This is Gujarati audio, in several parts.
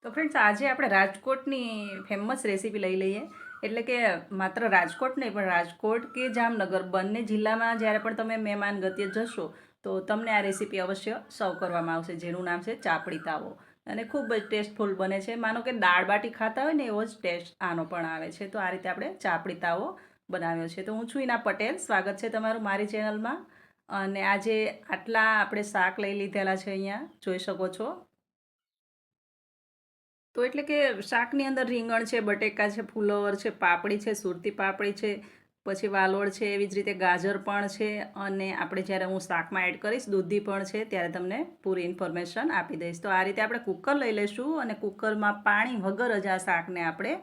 તો ફ્રેન્ડ્સ આજે આપણે રાજકોટની ફેમસ રેસીપી લઈ લઈએ. એટલે કે માત્ર રાજકોટ નહીં પણ રાજકોટ કે જામનગર બંને જિલ્લામાં જ્યારે પણ તમે મહેમાન ગતિએ જશો તો તમને આ રેસીપી અવશ્ય સર્વ કરવામાં આવશે, જેનું નામ છે ચાપડી તાવો. અને ખૂબ જ ટેસ્ટફુલ બને છે. માનો કે દાળ બાટી ખાતા હોય ને એવો જ ટેસ્ટ આનો પણ આવે છે. તો આ રીતે આપણે ચાપડી તાવો બનાવ્યો છે. તો હું છું ઈના પટેલ, સ્વાગત છે તમારું મારી ચેનલમાં. અને આજે આટલા આપણે શાક લઈ લીધેલા છે, અહીંયા જોઈ શકો છો. તો એટલે કે શાકની અંદર રીંગણ છે, બટેકા છે, ફુલવર છે, પાપડી છે, સુરતી પાપડી છે, પછી વાલોળ છે, એવી જ રીતે ગાજર પણ છે. અને આપણે જ્યારે હું શાકમાં એડ કરીશ દૂધી પણ છે ત્યારે તમને પૂરી ઇન્ફોર્મેશન આપી દઈશ. તો આ રીતે આપણે કુકર લઈ લઈશું અને કુકરમાં પાણી વગર જ આ શાકને આપણે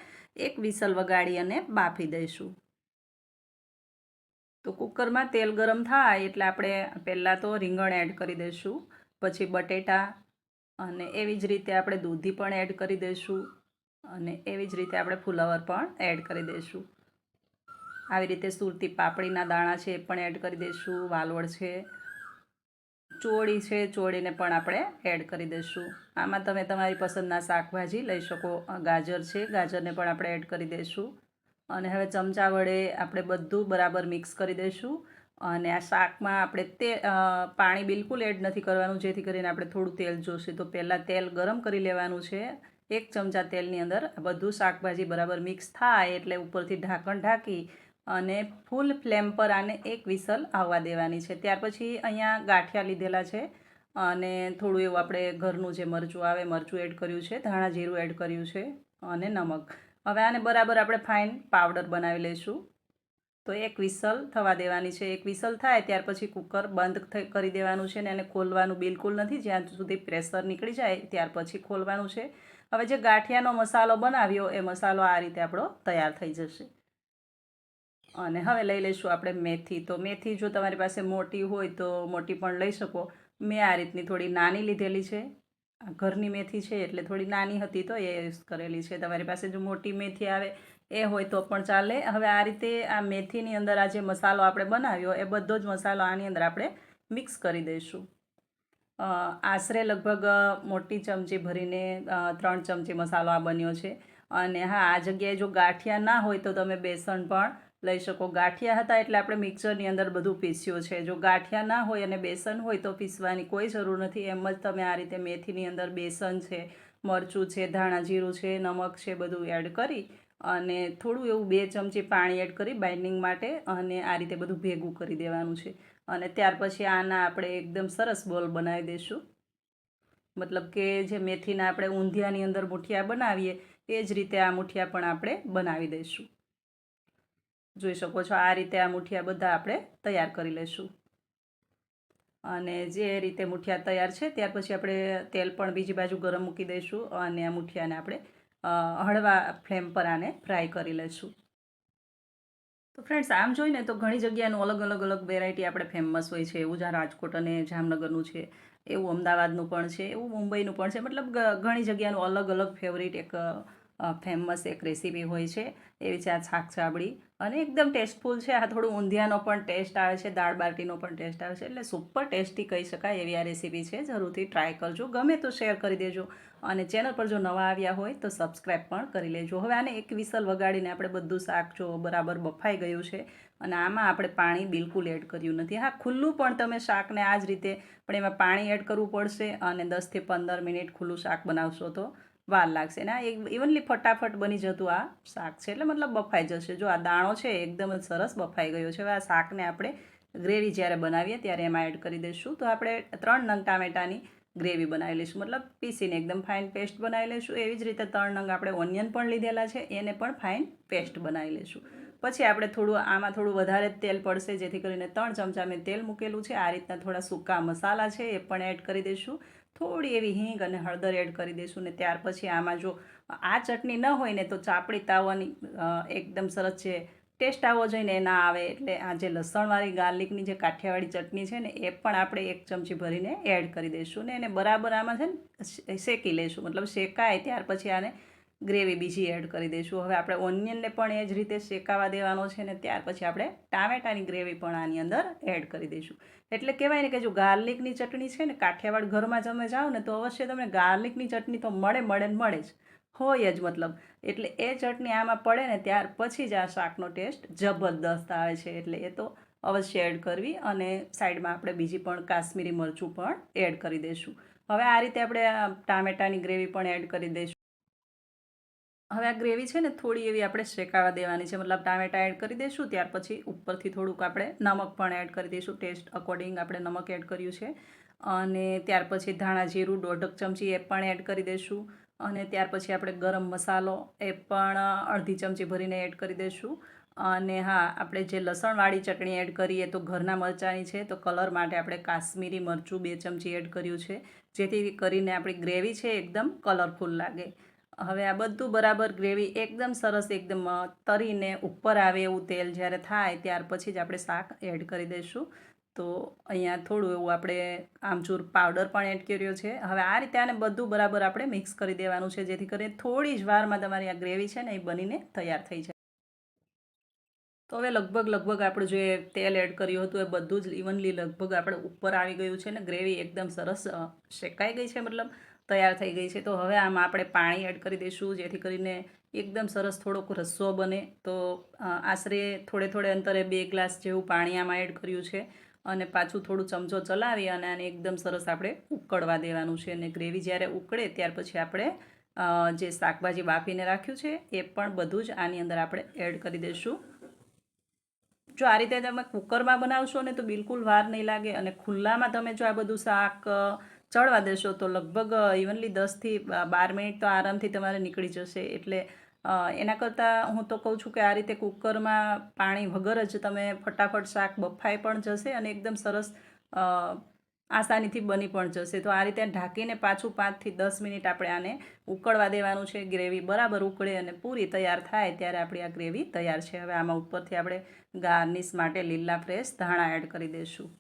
એક વિસલ વગાડી અને બાફી દઈશું. તો કુકરમાં તેલ ગરમ થાય એટલે આપણે પહેલાં તો રીંગણ એડ કરી દઈશું, પછી બટેટા, અને એવી જ રીતે આપણે દૂધી પણ એડ કરી દઈશું, અને એવી જ રીતે આપણે ફુલાવર પણ એડ કરી દઈશું. આવી રીતે સુરતી પાપડીના દાણા છે એ પણ એડ કરી દઈશું. વાલોળ છે, ચોળી છે, ચોળીને પણ આપણે એડ કરી દઈશું. આમાં તમે તમારી પસંદના શાકભાજી લઈ શકો. ગાજર છે, ગાજરને પણ આપણે એડ કરી દઈશું. અને હવે ચમચા વડે આપણે બધું બરાબર મિક્સ કરી દઈશું. અને આ શાકમાં આપણે પાણી બિલકુલ એડ નથી કરવાનું, જેથી કરીને આપણે થોડું તેલ જોશે. તો પહેલાં તેલ ગરમ કરી લેવાનું છે. એક ચમચા તેલની અંદર બધું શાકભાજી બરાબર મિક્સ થાય એટલે ઉપરથી ઢાંકણ ઢાંકી અને ફૂલ ફ્લેમ પર આને એક વિસલ આવવા દેવાની છે. ત્યાર પછી અહીંયા ગાંઠિયા લીધેલા છે અને થોડું એવું આપણે ઘરનું જે મરચું આવે મરચું એડ કર્યું છે, ધાણા જીરું એડ કર્યું છે અને નમક. હવે આને બરાબર આપણે ફાઇન પાવડર બનાવી લઈશું. તો એક વિસલ થવા દેવાની છે. એક વિસલ થાય ત્યાર પછી કુકર બંધ કરી દેવાનું છે ને એને ખોલવાનું બિલકુલ નથી, જ્યાં સુધી પ્રેશર નીકળી જાય ત્યાર પછી ખોલવાનું છે. હવે જે ગાંઠિયાનો મસાલો બનાવ્યો એ મસાલો આ રીતે આપણો તૈયાર થઈ જશે. અને હવે લઈ લઈશું આપણે મેથી. તો મેથી જો તમારી પાસે મોટી હોય તો મોટી પણ લઈ શકો. મેં આ રીતની થોડી નાની લીધેલી છે. ઘરની મેથી છે એટલે થોડી નાની હતી તો એ યુઝ કરેલી છે. તમારી પાસે જો મોટી મેથી આવે એ હોય તો પણ ચાલે. હવે આ રીતે આ મેથીની અંદર આ જે મસાલો આપણે બનાવ્યો એ બધો જ મસાલો આની અંદર આપણે મિક્સ કરી દઈશું. આશરે લગભગ મોટી ચમચી ભરીને 3 ચમચી મસાલો આ બન્યો છે. અને હા, આ જગ્યાએ જો ગાંઠિયા ના હોય તો તમે બેસન પણ લઈ શકો. ગાંઠિયા હતા એટલે આપણે મિક્સરની અંદર બધું પીસ્યું છે. જો ગાંઠિયા ના હોય અને બેસન હોય તો પીસવાની કોઈ જરૂર નથી. એમ જ તમે આ રીતે મેથીની અંદર બેસન છે, મરચું છે, ધાણા જીરું છે, નમક છે, બધું એડ કરી અને થોડું એવું 2 ચમચી પાણી એડ કરી બાઇન્ડિંગ માટે અને આ રીતે બધું ભેગું કરી દેવાનું છે. અને ત્યાર પછી આના આપણે એકદમ સરસ બોલ બનાવી દઈશું. મતલબ કે જે મેથીના આપણે ઊંધિયાની અંદર મુઠિયા બનાવીએ એ જ રીતે આ મુઠિયા પણ આપણે બનાવી દઈશું. જોઈ શકો છો આ રીતે આ મુઠિયા બધા આપણે તૈયાર કરી લઈશું. અને જે રીતે મુઠિયા તૈયાર છે ત્યાર પછી આપણે તેલ પણ બીજી બાજુ ગરમ મૂકી દઈશું અને આ મુઠિયાને આપણે હળવા ફ્લેમ પર આને ફ્રાય કરી લઈશું. તો ફ્રેન્ડ્સ, આમ જોઈને તો ઘણી જગ્યાનું અલગ અલગ વેરાયટી આપણે ફેમસ હોય છે. એવું જ આ રાજકોટ અને જામનગરનું છે, એવું અમદાવાદનું પણ છે, એવું મુંબઈનું પણ છે. મતલબ ઘણી જગ્યાનું અલગ ફેવરિટ એક ફેમસ એક રેસીપી હોય છે. એવી છે આ શાક ચાબડી. અને એકદમ ટેસ્ટફુલ છે. આ થોડું ઊંધિયાનો પણ ટેસ્ટ આવે છે, દાળ બાટીનો પણ ટેસ્ટ આવે છે. એટલે સુપર ટેસ્ટી કહી શકાય એવી આ રેસીપી છે. જરૂરથી ટ્રાય કરજો. ગમે તો શેર કરી દેજો. અને ચેનલ પર જો નવા આવ્યા હોય તો સબસ્ક્રાઈબ પણ કરી લેજો. હવે આને એક વિસલ વગાડીને આપણે બધું શાક જો બરાબર બફાઈ ગયું છે અને આમાં આપણે પાણી બિલકુલ એડ કર્યું નથી. હા, ખુલ્લું પણ તમે શાકને આ જ રીતે પણ એમાં પાણી એડ કરવું પડશે અને 10 થી 15 મિનિટ ખુલ્લું શાક બનાવશો તો વાર લાગશે. ને આ ઇવનલી ફટાફટ બની જતું આ શાક છે, એટલે મતલબ બફાઈ જશે. જો આ દાણો છે એકદમ જ સરસ બફાઈ ગયો છે. હવે આ શાકને આપણે ગ્રેવી જ્યારે બનાવીએ ત્યારે એમાં એડ કરી દઈશું. તો આપણે 3 નંગ ટામેટાની ગ્રેવી બનાવી લઈશું, મતલબ પીસીને એકદમ ફાઇન પેસ્ટ બનાવી લઈશું. એવી જ રીતે 3 નંગ આપણે ઓનિયન પણ લીધેલા છે, એને પણ ફાઇન પેસ્ટ બનાવી લઈશું. પછી આપણે આમાં થોડું વધારે તેલ પડશે, જેથી કરીને 3 ચમચા મેં તેલ મૂકેલું છે. આ રીતના થોડા સૂકા મસાલા છે એ પણ એડ કરી દઈશું. થોડી એવી હિંગ અને હળદર એડ કરી દઈશું. ને ત્યાર પછી આમાં જો આ ચટણી ન હોય ને તો ચાપડી તાવાની એકદમ સરસ છે ટેસ્ટ આવો જોઈને એ ના આવે. એટલે આ જે લસણવાળી ગાર્લિકની જે કાઠિયાવાડી ચટણી છે ને એ પણ આપણે 1 ચમચી ભરીને એડ કરી દઈશું. ને એને બરાબર આમાં છે ને શેકી લઈશું. મતલબ શેકાય ત્યાર પછી આને ગ્રેવી બીજી એડ કરી દઈશું. હવે આપણે ઓનિયનને પણ એ જ રીતે શેકાવા દેવાનો છે ને ત્યાર પછી આપણે ટામેટાની ગ્રેવી પણ આની અંદર એડ કરી દઈશું. એટલે કહેવાય ને કે જો ગાર્લિકની ચટણી છે ને, કાઠિયાવાડ ઘરમાં તમે જાઓ ને તો અવશ્ય તમને ગાર્લિકની ચટણી તો મળે જ હોય જ મતલબ. એટલે એ ચટણી આમાં પડે ને ત્યાર પછી જ આ શાકનો ટેસ્ટ જબરદસ્ત આવે છે. એટલે એ તો અવશ્ય એડ કરવી. અને સાઈડમાં આપણે બીજી પણ કાશ્મીરી મરચું પણ એડ કરી દઈશું. હવે આ રીતે આપણે ટામેટાની ગ્રેવી પણ એડ કરી દઈશું. હવે આ ગ્રેવી છે ને થોડી એવી આપણે શેકાવા દેવાની છે, મતલબ ટામેટા એડ કરી દઈશું. ત્યાર પછી ઉપરથી થોડુંક આપણે નમક પણ એડ કરી દઈશું. ટેસ્ટ અકોર્ડિંગ આપણે નમક એડ કર્યું છે. અને ત્યાર પછી ધાણા જીરું 1.5 ચમચી એ પણ એડ કરી દઈશું. અને ત્યાર પછી આપણે ગરમ મસાલો એ પણ અડધી ચમચી ભરીને એડ કરી દઈશું. અને હા, આપણે જે લસણવાળી ચટણી એડ કરીએ તો ઘરના મરચાંની છે, તો કલર માટે આપણે કાશ્મીરી મરચું 2 ચમચી એડ કર્યું છે, જેથી કરીને આપણી ગ્રેવી છે એકદમ કલરફુલ લાગે. હવે આ બધું બરાબર ગ્રેવી એકદમ સરસ એકદમ તરીને ઉપર આવે એવું તેલ જ્યારે થાય ત્યાર પછી જ આપણે શાક એડ કરી દઈશું. તો અહીંયા થોડું એવું આપણે આમચૂર પાવડર પણ એડ કર્યો છે. હવે આ રીતે આને બધું બરાબર આપણે મિક્સ કરી દેવાનું છે, જેથી કરીને થોડી જ વારમાં તમારી આ ગ્રેવી છે ને એ બનીને તૈયાર થઈ જાય. તો હવે લગભગ આપણું જે તેલ એડ કર્યું હતું એ બધું જ ઇવનલી લગભગ આપણે ઉપર આવી ગયું છે ને ગ્રેવી એકદમ સરસ શેકાઈ ગઈ છે, મતલબ તૈયાર થઈ ગઈ છે. તો હવે આમાં આપણે પાણી એડ કરી દઈશું, જેથી કરીને એકદમ સરસ થોડોક રસ્સો બને. તો આશરે થોડે અંતરે 2 ગ્લાસ જેવું પાણી આમાં એડ કર્યું છે. અને પાછું થોડું ચમચો ચલાવી અને આને એકદમ સરસ આપણે ઉકળવા દેવાનું છે. અને ગ્રેવી જ્યારે ઉકળે ત્યાર પછી આપણે જે શાકભાજી બાફીને રાખ્યું છે એ પણ બધું જ આની અંદર આપણે એડ કરી દઈશું. જો આ રીતે તમે કુકરમાં બનાવશો ને તો બિલકુલ વાર નહીં લાગે. અને ખુલ્લામાં તમે જો આ બધું શાક ચડવા દેશો તો લગભગ ઇવનલી 10થી 12 મિનિટ તો આરામથી તમારે નીકળી જશે. એટલે એના કરતાં હું તો કહું છું કે આ રીતે કુકરમાં પાણી વગર જ તમે ફટાફટ શાક બફાઈ પણ જશે અને એકદમ સરસ આસાનીથી બની પણ જશે. તો આ રીતે ઢાંકીને પાછું 5થી 10 મિનિટ આપણે આને ઉકળવા દેવાનું છે. ગ્રેવી બરાબર ઉકળે અને પૂરી તૈયાર થાય ત્યારે આપણી આ ગ્રેવી તૈયાર છે. હવે આમાં ઉપરથી આપણે ગાર્નિશ માટે લીલા ફ્રેશ ધાણા એડ કરી દઈશું.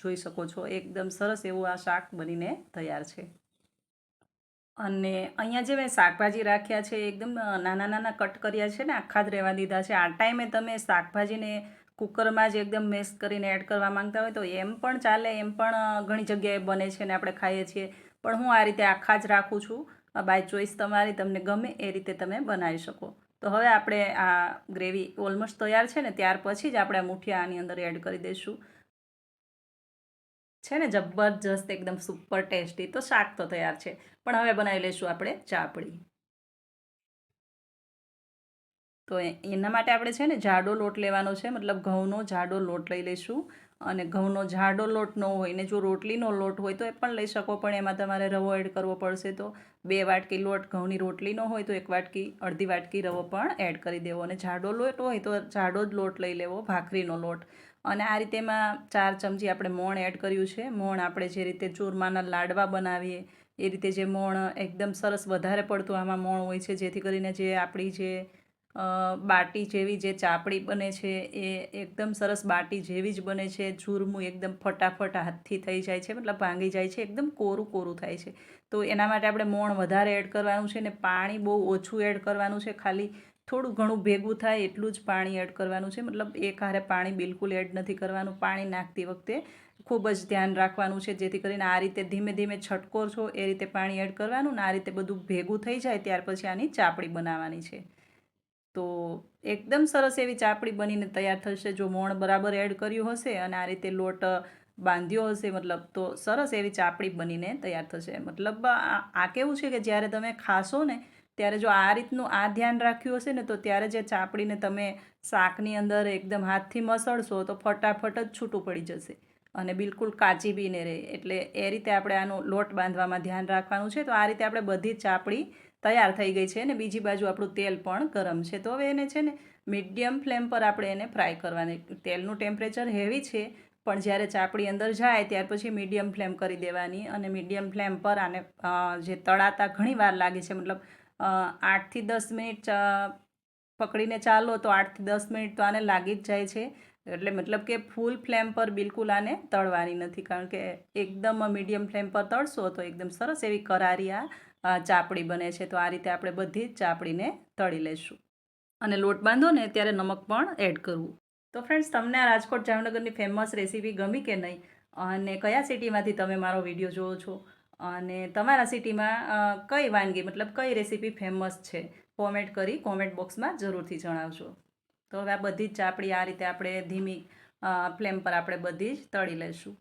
જોઈ શકો છો એકદમ સરસ એવું આ શાક બનીને તૈયાર છે. અને અહીંયા જે મેં શાકભાજી રાખ્યા છે એકદમ નાના કટ કર્યા છે ને, આખા જ રહેવા દીધા છે. આ ટાઈમે તમે શાકભાજીને કુકરમાં જ એકદમ મેશ કરીને એડ કરવા માંગતા હોય તો એમ પણ ચાલે, એમ પણ ઘણી જગ્યાએ બને છે ને આપણે ખાઈએ છીએ. પણ હું આ રીતે આખા જ રાખું છું. બાય ચોઈસ તમારી, તમને ગમે એ રીતે તમે બનાવી શકો. તો હવે આપણે આ ગ્રેવી ઓલમોસ્ટ તૈયાર છે ને ત્યાર પછી જ આપણે મુઠિયા આની અંદર એડ કરી દઈશું. છે ને જબરજસ્ત એકદમ સુપર ટેસ્ટી. તો શાક તો તૈયાર છે, પણ હવે બનાવી લઈશું આપણે ચાપડી. તો એના માટે આપણે છે ને જાડો લોટ લેવાનો છે, મતલબ ઘઉંનો જાડો લોટ લઈ લઈશું. અને ઘઉંનો જાડો લોટ ન હોય ને જો રોટલીનો લોટ હોય તો એ પણ લઈ શકો, પણ એમાં તમારે રવો એડ કરવો પડશે. તો 2 વાટકી લોટ ઘઉંની રોટલીનો હોય તો 1 વાટકી, અડધી વાટકી રવો પણ એડ કરી દેવો. અને જાડો લોટ હોય તો જાડો જ લોટ લઈ લેવો, ભાખરીનો લોટ. અને આ રીતે એમાં 4 ચમચી આપણે મોણ એડ કર્યું છે. મોણ આપણે જે રીતે ચૂરમાના લાડવા બનાવીએ એ રીતે જે મોણ એકદમ સરસ વધારે પડતું આમાં મોણ હોય છે, જેથી કરીને જે આપણી જે બાટી જેવી જે ચાપડી બને છે એ એકદમ સરસ બાટી જેવી જ બને છે. ચૂરમું એકદમ ફટાફટ હાથથી થઈ જાય છે, મતલબ ભાંગી જાય છે, એકદમ કોરું થાય છે. તો એના માટે આપણે મોણ વધારે એડ કરવાનું છે ને પાણી બહુ ઓછું એડ કરવાનું છે. ખાલી થોડું ઘણું ભેગું થાય એટલું જ પાણી એડ કરવાનું છે, મતલબ એકહારે પાણી બિલકુલ એડ નથી કરવાનું. પાણી નાખતી વખતે ખૂબ જ ધ્યાન રાખવાનું છે, જેથી કરીને આ રીતે ધીમે ધીમે છટકો છો એ રીતે પાણી એડ કરવાનું. ને આ રીતે બધું ભેગું થઈ જાય ત્યાર પછી આની ચાપડી બનાવવાની છે. તો એકદમ સરસ એવી ચાપડી બનીને તૈયાર થશે જો મોણ બરાબર એડ કર્યું હશે અને આ રીતે લોટ બાંધ્યો હશે, મતલબ તો સરસ એવી ચાપડી બનીને તૈયાર થશે. મતલબ આ કેવું છે કે જ્યારે તમે ખાશો ને ત્યારે જો આ રીતનું આ ધ્યાન રાખ્યું હશે ને તો ત્યારે જે ચાપડીને તમે શાકની અંદર એકદમ હાથથી મસળશો તો ફટાફટ જ છૂટું પડી જશે અને બિલકુલ કાચી બી નહીં રહે. એટલે એ રીતે આપણે આનો લોટ બાંધવામાં ધ્યાન રાખવાનું છે. તો આ રીતે આપણે બધી જ ચાપડી તૈયાર થઈ ગઈ છે અને બીજી બાજુ આપણું તેલ પણ ગરમ છે. તો હવે એને છે ને મીડિયમ ફ્લેમ પર આપણે એને ફ્રાય કરવાની. તેલનું ટેમ્પરેચર હેવી છે, પણ જ્યારે ચાપડી અંદર જાય ત્યાર પછી મીડિયમ ફ્લેમ કરી દેવાની. અને મીડિયમ ફ્લેમ પર આને જે તળાતા ઘણી વાર લાગે છે, મતલબ 8થી 10 મિનિટ પકડીને ચાલો તો 8થી 10 મિનિટ તો આને લાગી જ જાય છે. એટલે મતલબ કે ફૂલ ફ્લેમ પર બિલકુલ આને તળવાની નથી, કારણ કે એકદમ મીડિયમ ફ્લેમ પર તળશો તો એકદમ સરસ એવી કરારી આ ચાપડી બને છે. તો આ રીતે આપણે બધી જ ચાપડીને તળી લઈશું. અને લોટ બાંધો ને ત્યારે નમક પણ એડ કરવું. તો ફ્રેન્ડ્સ, તમને આ રાજકોટ જામનગરની ફેમસ રેસીપી ગમી કે નહીં, અને કયા સિટીમાંથી તમે મારો વિડીયો જુઓ છો, અને તમારા સિટીમાં કઈ વાનગી મતલબ કઈ રેસીપી ફેમસ છે, કોમેન્ટ કરી કોમેન્ટ બોક્સમાં જરૂરથી જણાવજો. તો હવે આ બધી જ ચાપડી આ રીતે આપણે ધીમી ફ્લેમ પર આપણે બધી જ તળી લઈશું.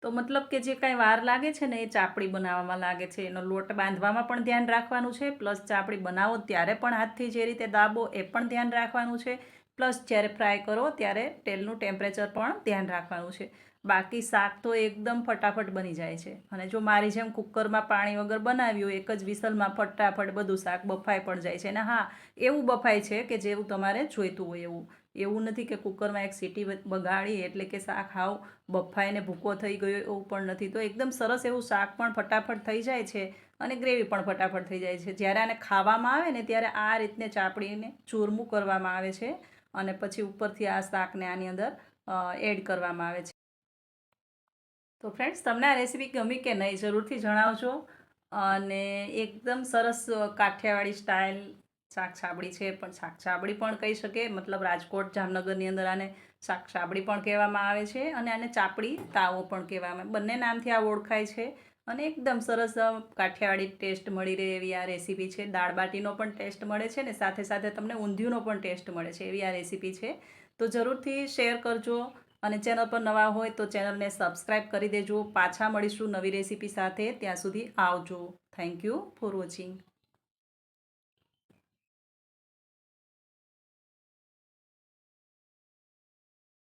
તો મતલબ કે જે કાંઈ વાર લાગે છે ને એ ચાપડી બનાવવામાં લાગે છે. એનો લોટ બાંધવામાં પણ ધ્યાન રાખવાનું છે, પ્લસ ચાપડી બનાવો ત્યારે પણ હાથથી જે રીતે દાબો એ પણ ધ્યાન રાખવાનું છે, પ્લસ જ્યારે ફ્રાય કરો ત્યારે તેલનું ટેમ્પરેચર પણ ધ્યાન રાખવાનું છે. બાકી શાક તો એકદમ ફટાફટ બની જાય છે. અને જો મારી જેમ કુકરમાં પાણી વગર બનાવ્યું, એક જ વિસલમાં ફટાફટ બધું શાક બફાઈ પણ જાય છે. અને હા, એવું બફાય છે કે જેવું તમારે જોઈતું હોય એવું નથી કે કુકરમાં એક સીટી બગાડી એટલે કે શાક હાવ બફાઈને ભૂકો થઈ ગયો, એવું પણ નથી. તો એકદમ સરસ એવું શાક પણ ફટાફટ થઈ જાય છે અને ગ્રેવી પણ ફટાફટ થઈ જાય છે. જ્યારે આને ખાવામાં આવે ને ત્યારે આ રીતને ચાપડીને ચૂરમું કરવામાં આવે છે અને પછી ઉપરથી આ શાકને આની અંદર એડ કરવામાં આવે છે. તો ફ્રેન્ડ્સ, તમને આ રેસીપી ગમી કે નહીં જરૂરથી જણાવજો. અને એકદમ સરસ કાઠિયાવાડી સ્ટાઇલ શાક છાબડી છે, પણ શાક છાબડી પણ કહી શકે, મતલબ રાજકોટ જામનગરની અંદર આને શાક છાબડી પણ કહેવામાં આવે છે અને આને ચાપડી તાવો પણ કહેવામાં આવે. બંને નામથી આ ઓળખાય છે. અને એકદમ સરસ કાઠિયાવાડી ટેસ્ટ મળી રહે એવી આ રેસીપી છે. દાળ બાટીનો પણ ટેસ્ટ મળે છે ને સાથે સાથે તમને ઊંધિયુંનો પણ ટેસ્ટ મળે છે એવી આ રેસીપી છે. તો જરૂરથી શેર કરજો. અને ચેનલ પર નવા હોય તો ચેનલને સબસ્ક્રાઈબ કરી દેજો. પાછા મળીશું નવી રેસીપી સાથે. ત્યાં સુધી આવજો. Thank you for watching.